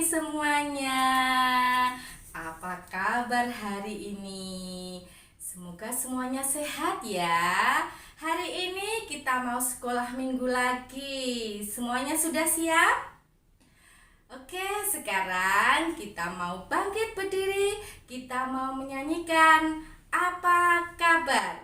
semuanya. Apa kabar hari ini? Semoga semuanya sehat ya. Hari ini kita mau sekolah minggu lagi. Semuanya sudah siap? Oke, sekarang kita mau bangkit berdiri. Kita mau menyanyikan Apa Kabar?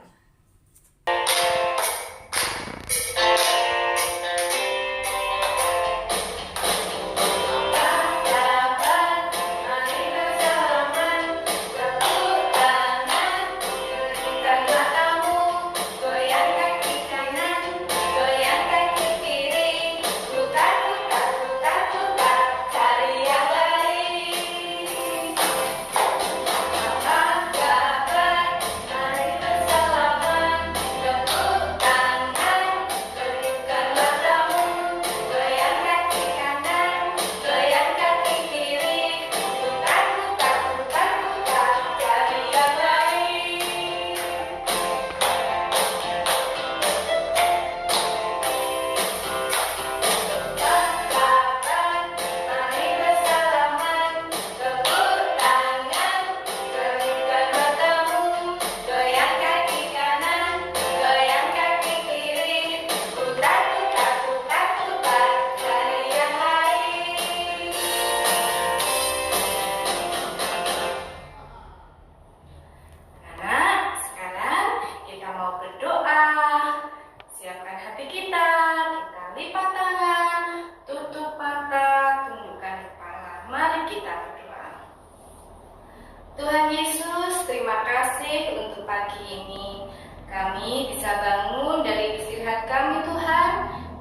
Tuhan Yesus, terima kasih untuk pagi ini. Kami bisa bangun dari istirahat kami Tuhan,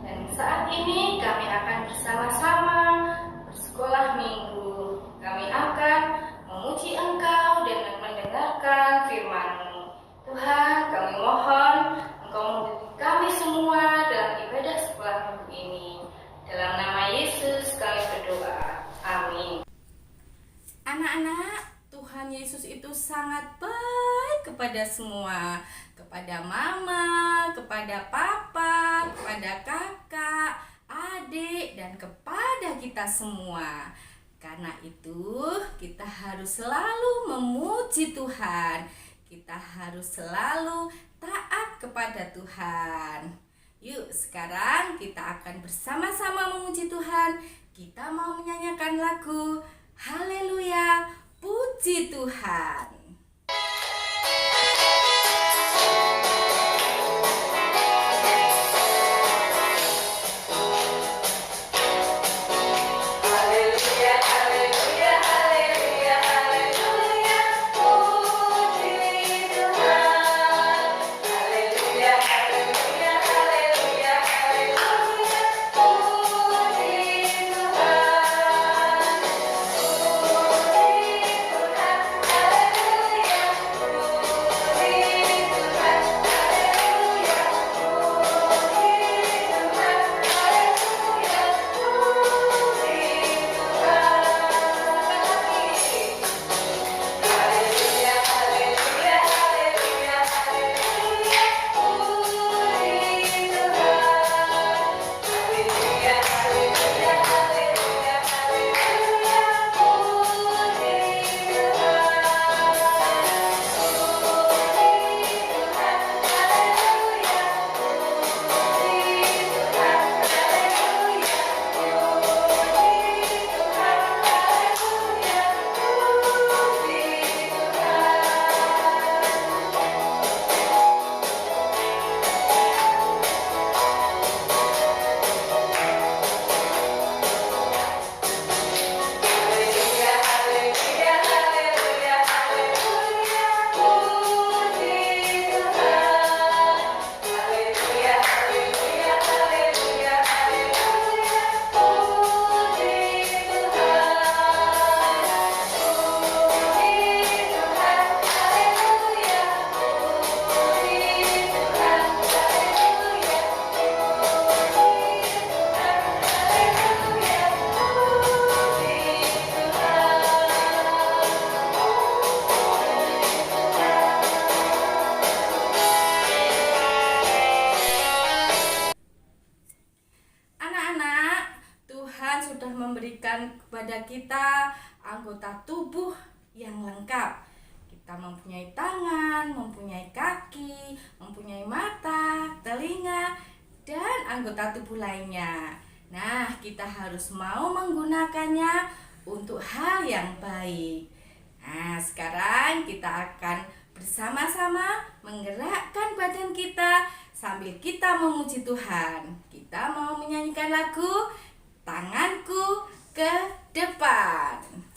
dan saat ini kami akan bersama-sama bersekolah minggu. Kami akan memuji Engkau dan mendengarkan firman-Mu. Tuhan, kami mohon Engkau membimbing kami semua dalam ibadah sekolah minggu ini. Dalam nama Yesus kami berdoa. Amin. Anak-anak, Tuhan Yesus itu sangat baik kepada semua, kepada mama, kepada papa, kepada kakak, adik, dan kepada kita semua. Karena itu kita harus selalu memuji Tuhan. Kita harus selalu taat kepada Tuhan. Yuk, sekarang kita akan bersama-sama memuji Tuhan. Kita mau menyanyikan lagu Haleluya, puji Tuhan. Haleluya, memberikan kepada kita anggota tubuh yang lengkap. Kita mempunyai tangan, mempunyai kaki, mempunyai mata, telinga, dan anggota tubuh lainnya. Nah, kita harus mau menggunakannya untuk hal yang baik. Nah, sekarang kita akan bersama-sama menggerakkan badan kita sambil kita memuji Tuhan. Kita mau menyanyikan lagu Tanganku ke Depan.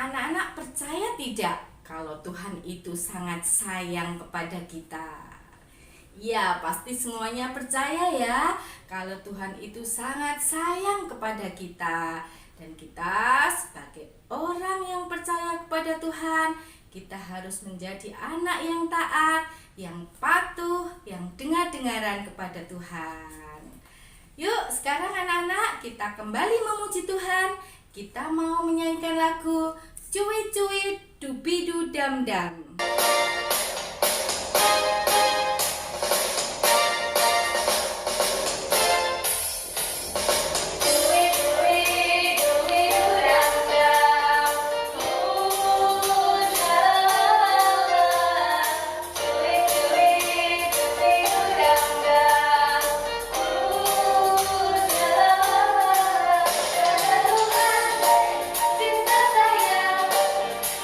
Anak-anak percaya tidak kalau Tuhan itu sangat sayang kepada kita? Ya, pasti semuanya percaya ya kalau Tuhan itu sangat sayang kepada kita. Dan kita sebagai orang yang percaya kepada Tuhan, kita harus menjadi anak yang taat, yang patuh, yang dengar-dengaran kepada Tuhan. Yuk, sekarang anak-anak kita kembali memuji Tuhan. Kita mau menyanyikan lagu Cuit-cuit dubidu dam-dam.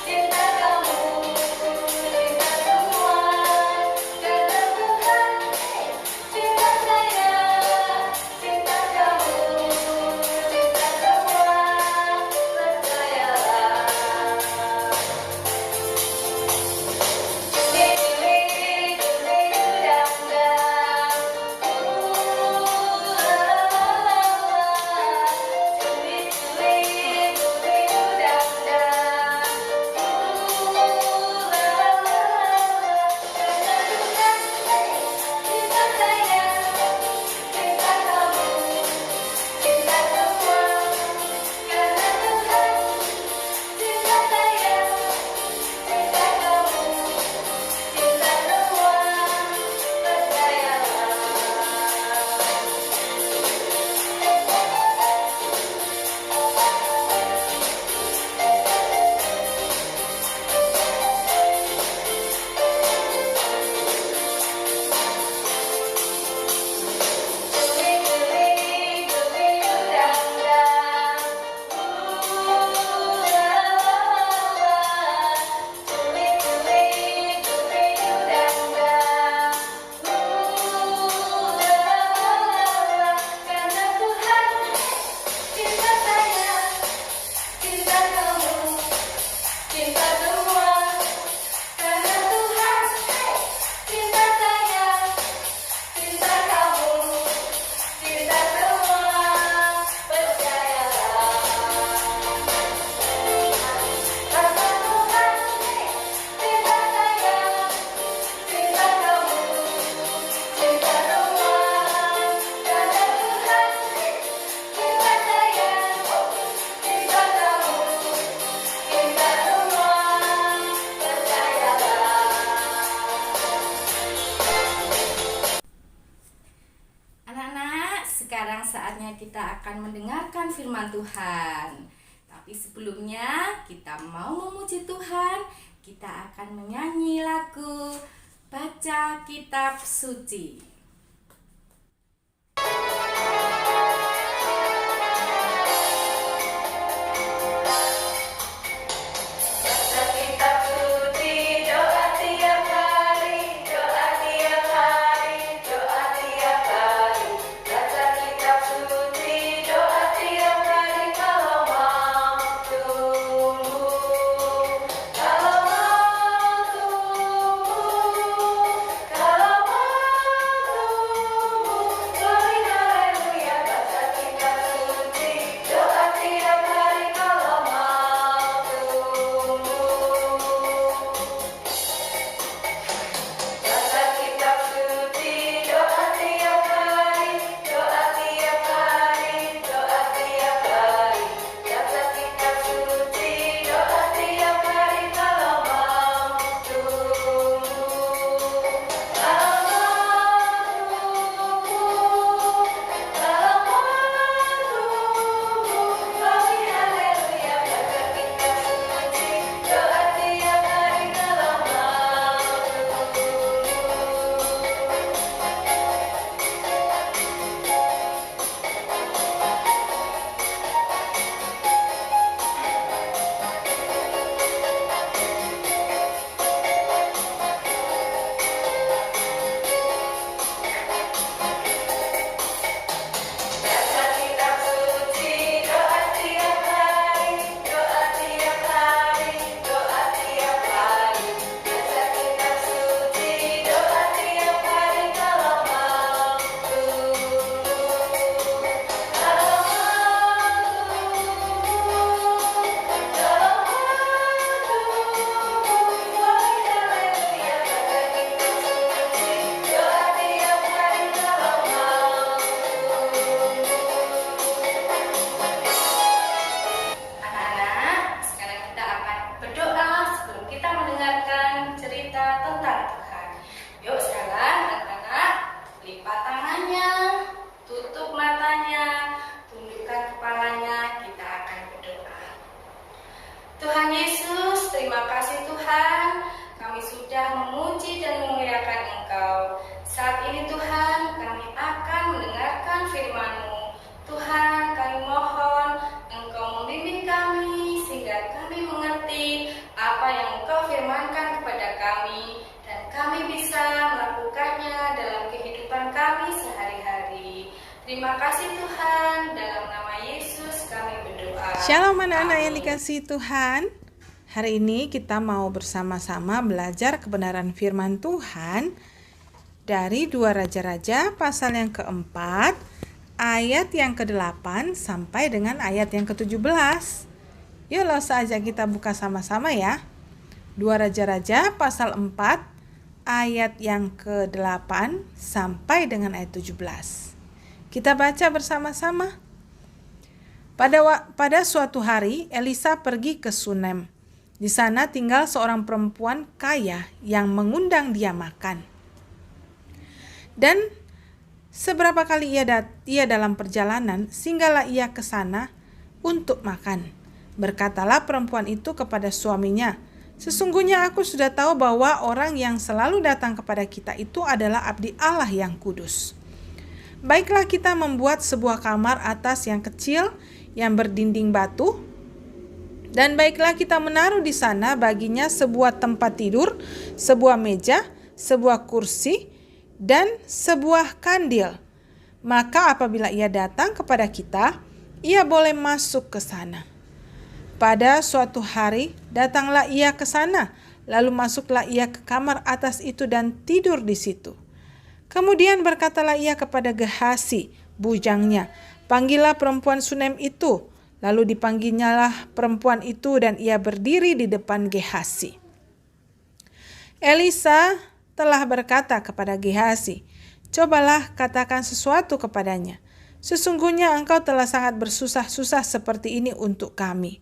Cinta kamu akan mendengarkan firman Tuhan. Tapi sebelumnya kita mau memuji Tuhan, kita akan menyanyi lagu Baca Kitab Suci. Tuhan Yesus, terima kasih Tuhan, kami sudah memuji dan memuliakan Engkau. Saat ini Tuhan, kami akan mendengarkan firman-Mu. Tuhan, kami mohon Engkau membimbing kami sehingga kami mengerti apa yang Engkau firmankan kepada kami dan kami bisa melakukannya dalam kehidupan kami sehari-hari. Terima kasih Tuhan, dalam nama Yesus kami berdoa. Shalom anak-anak yang dikasihi Tuhan. Hari ini kita mau bersama-sama belajar kebenaran firman Tuhan dari 2 Raja-Raja pasal yang keempat, ayat yang ke-8 sampai dengan ayat yang ke-17. Yuk langsung aja kita buka sama-sama ya. 2 Raja-Raja pasal 4, ayat yang ke-8 sampai dengan ayat 17. Kita baca bersama-sama. Pada suatu hari, Elisa pergi ke Sunem. Di sana tinggal seorang perempuan kaya yang mengundang dia makan. Dan seberapa kali ia dalam perjalanan, singgahlah ia ke sana untuk makan. Berkatalah perempuan itu kepada suaminya, "Sesungguhnya aku sudah tahu bahwa orang yang selalu datang kepada kita itu adalah abdi Allah yang kudus. Baiklah kita membuat sebuah kamar atas yang kecil yang berdinding batu, dan baiklah kita menaruh di sana baginya sebuah tempat tidur, sebuah meja, sebuah kursi, dan sebuah kandil. Maka apabila ia datang kepada kita, ia boleh masuk ke sana." Pada suatu hari datanglah ia ke sana, lalu masuklah ia ke kamar atas itu dan tidur di situ. Kemudian berkatalah ia kepada Gehasi, bujangnya, "Panggillah perempuan Sunem itu." Lalu dipanggilnyalah perempuan itu dan ia berdiri di depan Gehasi. Elisa telah berkata kepada Gehasi, "Cobalah katakan sesuatu kepadanya. Sesungguhnya engkau telah sangat bersusah-susah seperti ini untuk kami.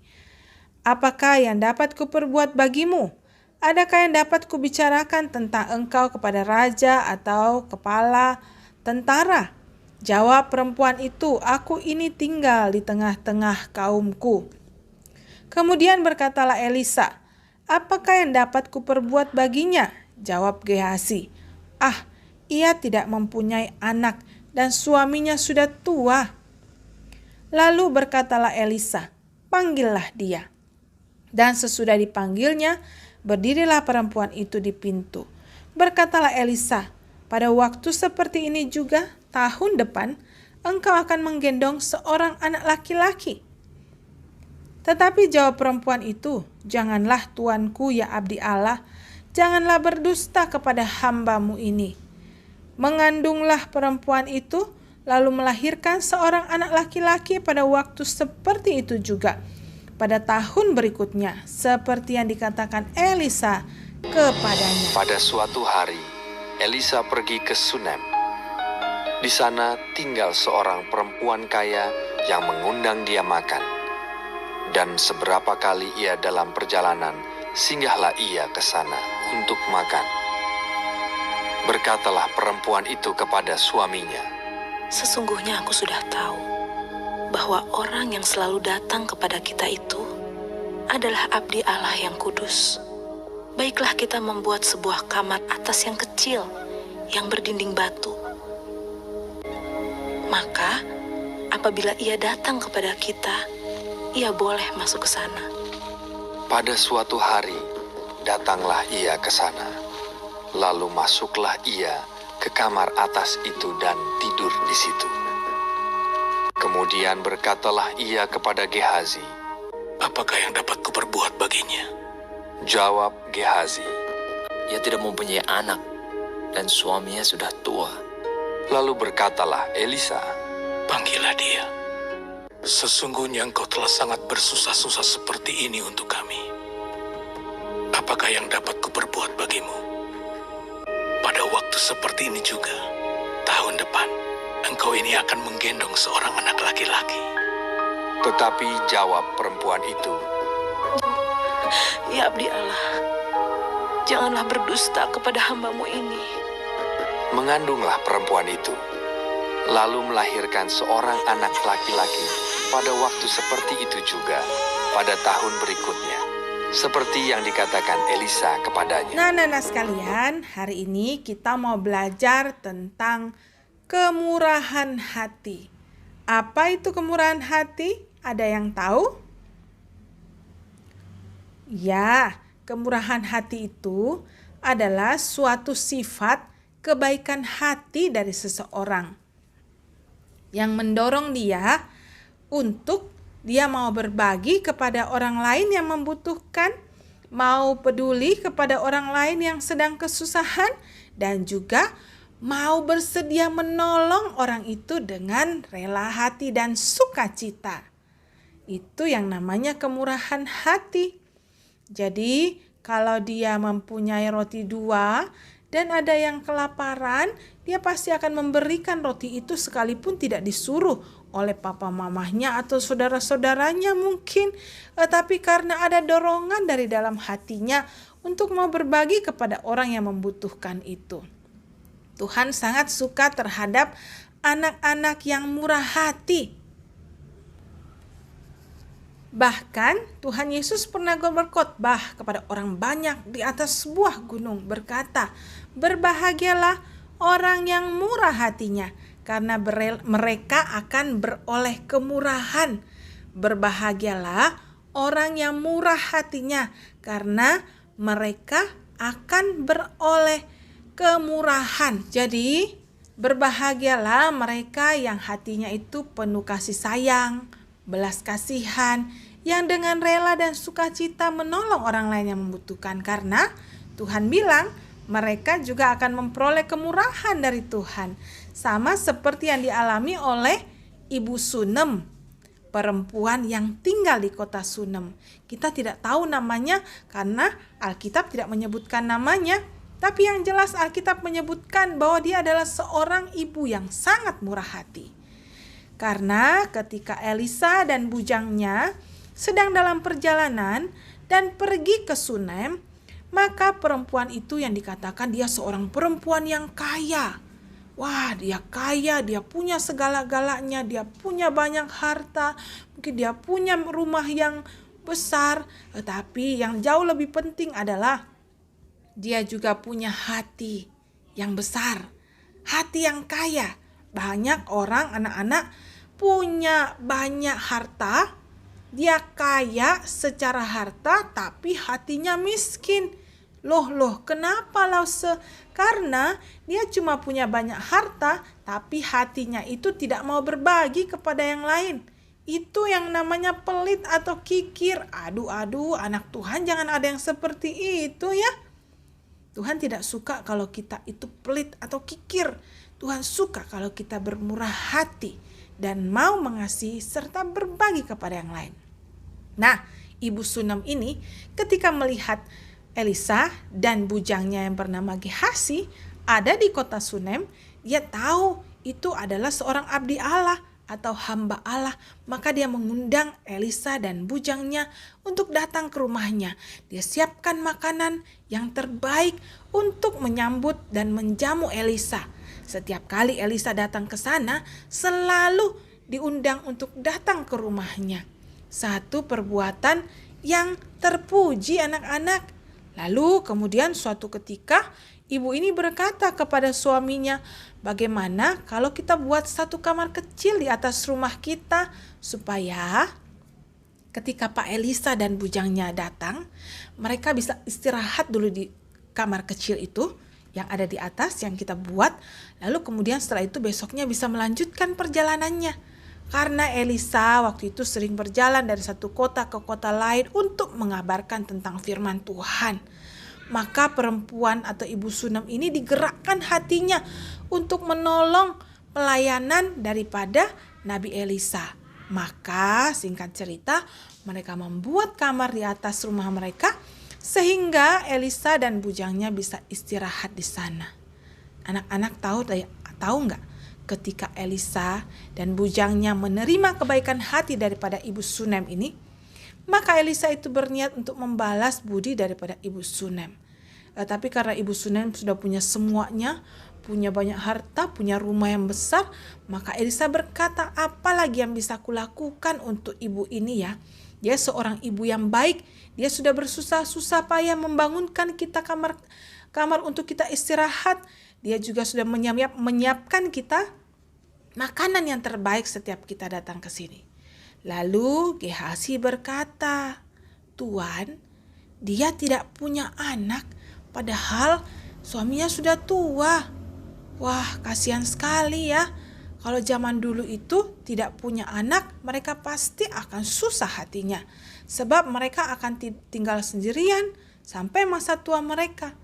Apakah yang dapat kuperbuat bagimu? Adakah yang dapat kubicarakan tentang engkau kepada raja atau kepala tentara?" Jawab perempuan itu, "Aku ini tinggal di tengah-tengah kaumku." Kemudian berkatalah Elisa, "Apakah yang dapat kuperbuat baginya?" Jawab Gehazi, "Ah, ia tidak mempunyai anak dan suaminya sudah tua." Lalu berkatalah Elisa, "Panggillah dia." Dan sesudah dipanggilnya, berdirilah perempuan itu di pintu. Berkatalah Elisa, "Pada waktu seperti ini juga, tahun depan, engkau akan menggendong seorang anak laki-laki." Tetapi jawab perempuan itu, "Janganlah tuanku ya abdi Allah, janganlah berdusta kepada hamba-Mu ini." Mengandunglah perempuan itu, lalu melahirkan seorang anak laki-laki pada waktu seperti itu juga. Pada tahun berikutnya, seperti yang dikatakan Elisa kepadanya. Pada suatu hari, Elisa pergi ke Sunem. Di sana tinggal seorang perempuan kaya yang mengundang dia makan. Dan seberapa kali ia dalam perjalanan, singgahlah ia ke sana untuk makan. Berkatalah perempuan itu kepada suaminya, "Sesungguhnya aku sudah tahu bahwa orang yang selalu datang kepada kita itu adalah abdi Allah yang kudus. Baiklah kita membuat sebuah kamar atas yang kecil, yang berdinding batu. Maka apabila ia datang kepada kita, ia boleh masuk ke sana." pada suatu hari datanglah ia ke sana. Lalu masuklah ia ke kamar atas itu dan tidur di situ. Kemudian berkatalah ia kepada Gehazi, "Apakah yang dapat kuperbuat baginya?" Jawab Gehazi, Ia tidak mempunyai anak dan suaminya sudah tua. lalu berkatalah Elisa, "Panggillah dia. Sesungguhnya engkau telah sangat bersusah-susah seperti ini untuk kami. Apakah yang dapat kuperbuat bagimu? Pada waktu seperti ini juga, tahun depan, engkau ini akan menggendong seorang anak laki-laki." Tetapi jawab perempuan itu, Ya abdi Allah, janganlah berdusta kepada hamba-Mu ini. Mengandunglah perempuan itu, lalu melahirkan seorang anak laki-laki pada waktu seperti itu juga, pada tahun berikutnya, seperti yang dikatakan Elisa kepadanya. Nah, sekalian, hari ini kita mau belajar tentang kemurahan hati. Apa itu kemurahan hati? Ada yang tahu? Ya, kemurahan hati itu adalah suatu sifat kebaikan hati dari seseorang yang mendorong dia untuk dia mau berbagi kepada orang lain yang membutuhkan, mau peduli kepada orang lain yang sedang kesusahan, dan juga mau bersedia menolong orang itu dengan rela hati dan sukacita. Itu yang namanya kemurahan hati. Jadi kalau dia mempunyai roti 2 dan ada yang kelaparan, dia pasti akan memberikan roti itu sekalipun tidak disuruh oleh papa mamahnya atau saudara-saudaranya mungkin. Tapi karena ada dorongan dari dalam hatinya untuk mau berbagi kepada orang yang membutuhkan itu. Tuhan sangat suka terhadap anak-anak yang murah hati. Bahkan Tuhan Yesus pernah berkhotbah kepada orang banyak di atas sebuah gunung berkata, "Berbahagialah orang yang murah hatinya, karena mereka akan beroleh kemurahan. Berbahagialah orang yang murah hatinya, karena mereka akan beroleh kemurahan." Jadi berbahagialah mereka yang hatinya itu penuh kasih sayang, belas kasihan, yang dengan rela dan sukacita menolong orang lain yang membutuhkan. Karena Tuhan bilang mereka juga akan memperoleh kemurahan dari Tuhan. Sama seperti yang dialami oleh Ibu Sunem, perempuan yang tinggal di kota Sunem. Kita tidak tahu namanya karena Alkitab tidak menyebutkan namanya. Tapi yang jelas Alkitab menyebutkan bahwa dia adalah seorang ibu yang sangat murah hati. Karena ketika Elisa dan bujangnya sedang dalam perjalanan dan pergi ke Sunem, maka perempuan itu yang dikatakan dia seorang perempuan yang kaya, Wah, dia kaya, dia punya segala-galanya, dia punya banyak harta, mungkin dia punya rumah yang besar. Tetapi yang jauh lebih penting adalah dia juga punya hati yang besar, hati yang kaya. Banyak orang, anak-anak, punya banyak harta, dia kaya secara harta tapi hatinya miskin. Loh, kenapa Karena dia cuma punya banyak harta, tapi hatinya itu tidak mau berbagi kepada yang lain. Itu yang namanya pelit atau kikir. Aduh, anak Tuhan jangan ada yang seperti itu ya. Tuhan tidak suka kalau kita itu pelit atau kikir. Tuhan suka kalau kita bermurah hati dan mau mengasihi serta berbagi kepada yang lain. Nah, Ibu Sunem ini ketika melihat Elisa dan bujangnya yang bernama Gehasi ada di kota Sunem, dia tahu itu adalah seorang abdi Allah atau hamba Allah. Maka dia mengundang Elisa dan bujangnya untuk datang ke rumahnya. Dia siapkan makanan yang terbaik untuk menyambut dan menjamu Elisa. Setiap kali Elisa datang ke sana, selalu diundang untuk datang ke rumahnya. Satu perbuatan yang terpuji anak-anak. Lalu kemudian suatu ketika ibu ini berkata kepada suaminya, bagaimana kalau kita buat satu kamar kecil di atas rumah kita supaya ketika Pak Elisa dan bujangnya datang, mereka bisa istirahat dulu di kamar kecil itu yang ada di atas yang kita buat. Lalu kemudian setelah itu besoknya bisa melanjutkan perjalanannya. Karena Elisa waktu itu sering berjalan dari satu kota ke kota lain untuk mengabarkan tentang firman Tuhan. Maka perempuan atau Ibu Sunem ini digerakkan hatinya untuk menolong pelayanan daripada Nabi Elisa. Maka singkat cerita mereka membuat kamar di atas rumah mereka sehingga Elisa dan bujangnya bisa istirahat di sana. Anak-anak tahu nggak? Ketika Elisa dan bujangnya menerima kebaikan hati daripada Ibu Sunem ini, maka Elisa itu berniat untuk membalas budi daripada Ibu Sunem. Tapi karena Ibu Sunem sudah punya semuanya, punya banyak harta, punya rumah yang besar, maka Elisa berkata, apa lagi yang bisa kulakukan untuk ibu ini ya? Dia seorang ibu yang baik, dia sudah bersusah-susah payah membangunkan kita kamar untuk kita istirahat. Dia juga sudah menyiapkan kita makanan yang terbaik setiap kita datang ke sini. Lalu Gehasi berkata, Tuan, dia tidak punya anak padahal suaminya sudah tua. Wah, kasihan sekali ya. Kalau zaman dulu itu tidak punya anak, mereka pasti akan susah hatinya. Sebab mereka akan tinggal sendirian sampai masa tua mereka.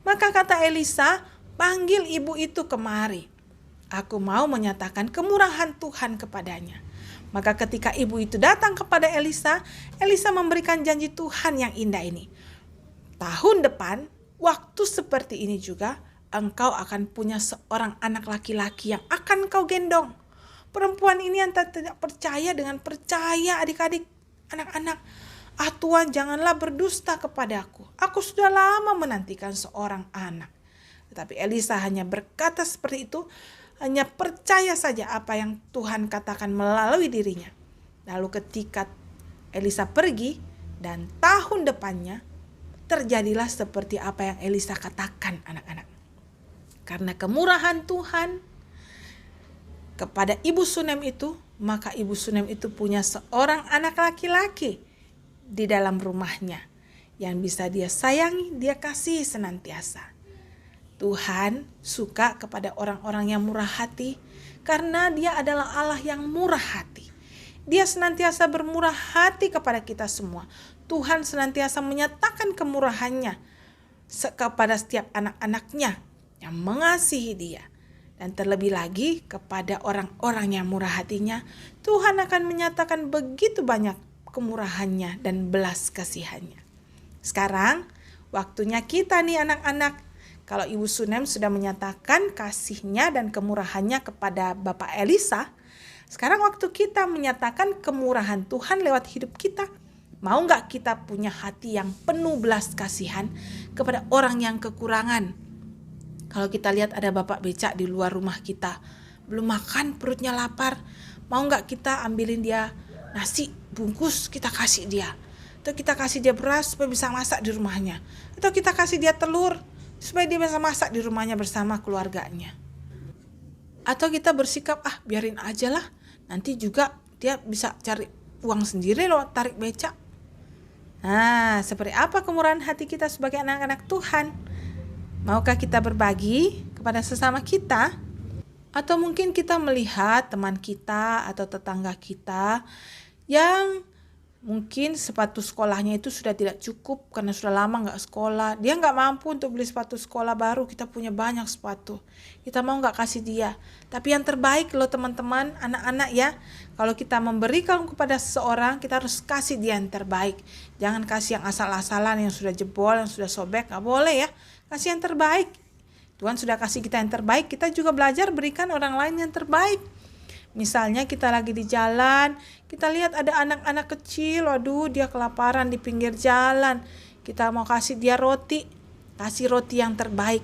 Maka kata Elisa, panggil ibu itu kemari. Aku mau menyatakan kemurahan Tuhan kepadanya. Maka ketika ibu itu datang kepada Elisa, Elisa memberikan janji Tuhan yang indah ini. Tahun depan, waktu seperti ini juga, engkau akan punya seorang anak laki-laki yang akan kau gendong. Perempuan ini yang tidak percaya dengan percaya adik-adik, anak-anak. Tuhan, janganlah berdusta kepadaku. Aku sudah lama menantikan seorang anak. Tetapi Elisa hanya berkata seperti itu, hanya percaya saja apa yang Tuhan katakan melalui dirinya. Lalu ketika Elisa pergi dan tahun depannya, terjadilah seperti apa yang Elisa katakan anak-anak. Karena kemurahan Tuhan kepada Ibu Sunem itu, maka Ibu Sunem itu punya seorang anak laki-laki di dalam rumahnya yang bisa dia sayangi, dia kasihi senantiasa. Tuhan suka kepada orang-orang yang murah hati karena dia adalah Allah yang murah hati. Dia senantiasa bermurah hati kepada kita semua. Tuhan senantiasa menyatakan kemurahannya kepada setiap anak-anaknya yang mengasihi dia. Dan terlebih lagi kepada orang-orang yang murah hatinya, Tuhan akan menyatakan begitu banyak kemurahannya dan belas kasihannya. Sekarang waktunya kita nih anak-anak. Kalau Ibu Sunem sudah menyatakan kasihnya dan kemurahannya kepada Bapak Elisa, sekarang waktu kita menyatakan kemurahan Tuhan lewat hidup kita. Mau gak kita punya hati yang penuh belas kasihan kepada orang yang kekurangan? Kalau kita lihat ada bapak becak di luar rumah kita, belum makan, perutnya lapar, mau nggak kita ambilin dia nasi bungkus, kita kasih dia, atau kita kasih dia beras supaya bisa masak di rumahnya, atau kita kasih dia telur supaya dia bisa masak di rumahnya bersama keluarganya. Atau kita bersikap, biarin aja lah, nanti juga dia bisa cari uang sendiri loh tarik becak. Nah, seperti apa kemurahan hati kita sebagai anak-anak Tuhan? Maukah kita berbagi kepada sesama kita? Atau mungkin kita melihat teman kita atau tetangga kita yang mungkin sepatu sekolahnya itu sudah tidak cukup karena sudah lama nggak sekolah. Dia nggak mampu untuk beli sepatu sekolah baru, kita punya banyak sepatu. Kita mau nggak kasih dia? Tapi yang terbaik loh teman-teman, anak-anak ya. Kalau kita memberikan kepada seseorang, kita harus kasih dia yang terbaik. Jangan kasih yang asal-asalan, yang sudah jebol, yang sudah sobek, nggak boleh ya. Kasih yang terbaik. Tuhan sudah kasih kita yang terbaik, kita juga belajar berikan orang lain yang terbaik. Misalnya kita lagi di jalan, kita lihat ada anak-anak kecil, waduh dia kelaparan di pinggir jalan. Kita mau kasih dia roti, kasih roti yang terbaik.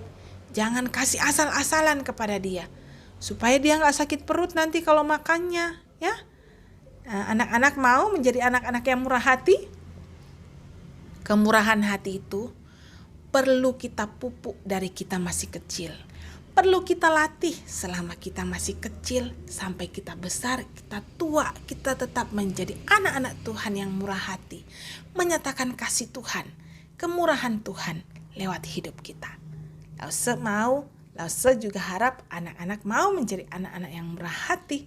Jangan kasih asal-asalan kepada dia, supaya dia gak sakit perut nanti kalau makannya. Ya, nah, anak-anak mau menjadi anak-anak yang murah hati. Kemurahan hati itu perlu kita pupuk dari kita masih kecil. Perlu kita latih selama kita masih kecil sampai kita besar, kita tua, kita tetap menjadi anak-anak Tuhan yang murah hati. Menyatakan kasih Tuhan, kemurahan Tuhan lewat hidup kita. Lause juga harap anak-anak mau menjadi anak-anak yang murah hati.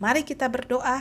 Mari kita berdoa.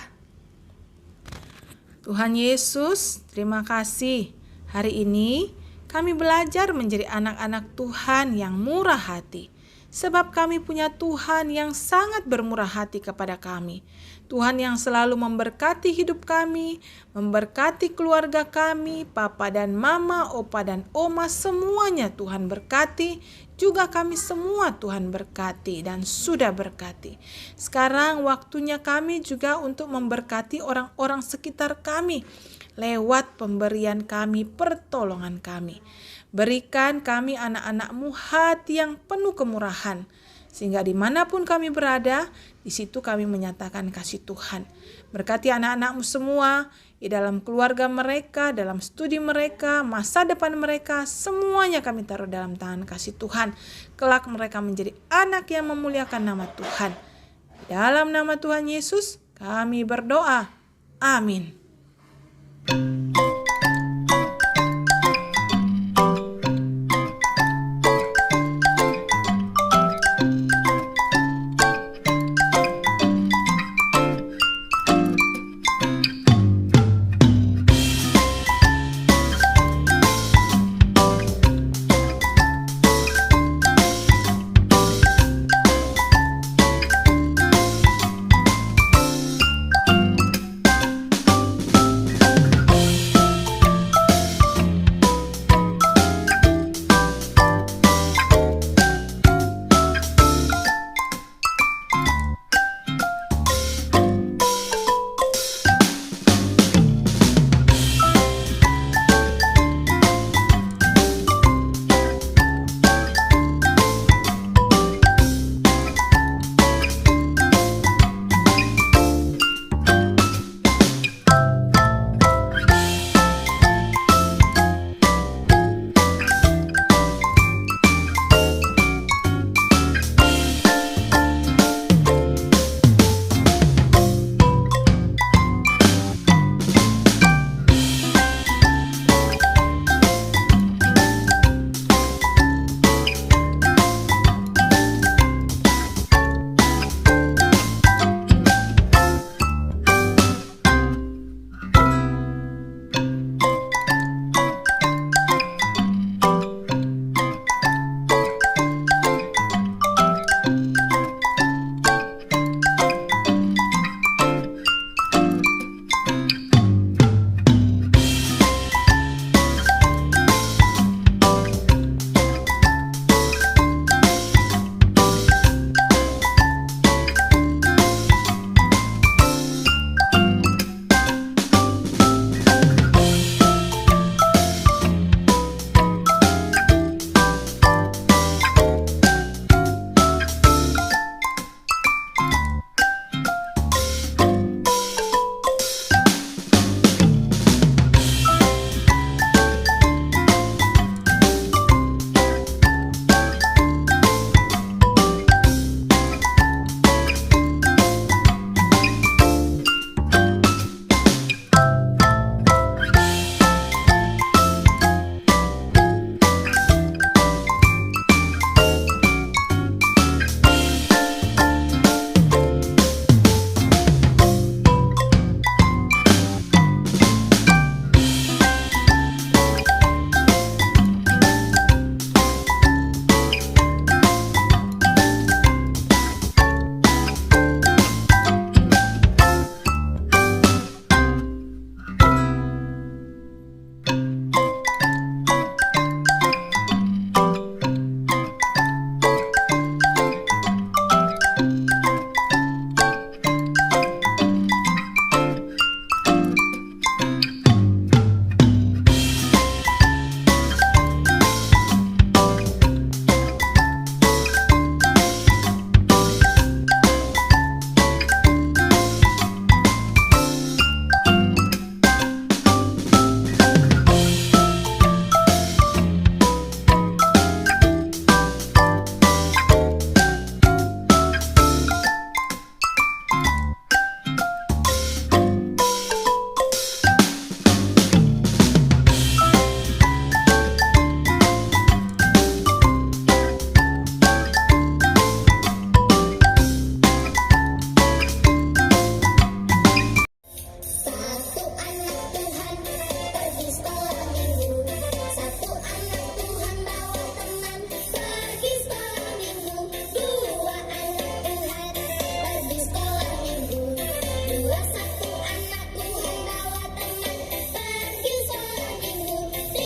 Tuhan Yesus, terima kasih. Hari ini kami belajar menjadi anak-anak Tuhan yang murah hati. Sebab kami punya Tuhan yang sangat bermurah hati kepada kami. Tuhan yang selalu memberkati hidup kami, memberkati keluarga kami, papa dan mama, opa dan oma, semuanya Tuhan berkati. Juga kami semua Tuhan berkati dan sudah berkati. Sekarang waktunya kami juga untuk memberkati orang-orang sekitar kami lewat pemberian kami, pertolongan kami. Berikan kami anak-anak-Mu hati yang penuh kemurahan, sehingga dimanapun kami berada, di situ kami menyatakan kasih Tuhan. Berkati anak-anak-Mu semua, di dalam keluarga mereka, dalam studi mereka, masa depan mereka, semuanya kami taruh dalam tangan kasih Tuhan. Kelak mereka menjadi anak yang memuliakan nama Tuhan. Dalam nama Tuhan Yesus, kami berdoa. Amin.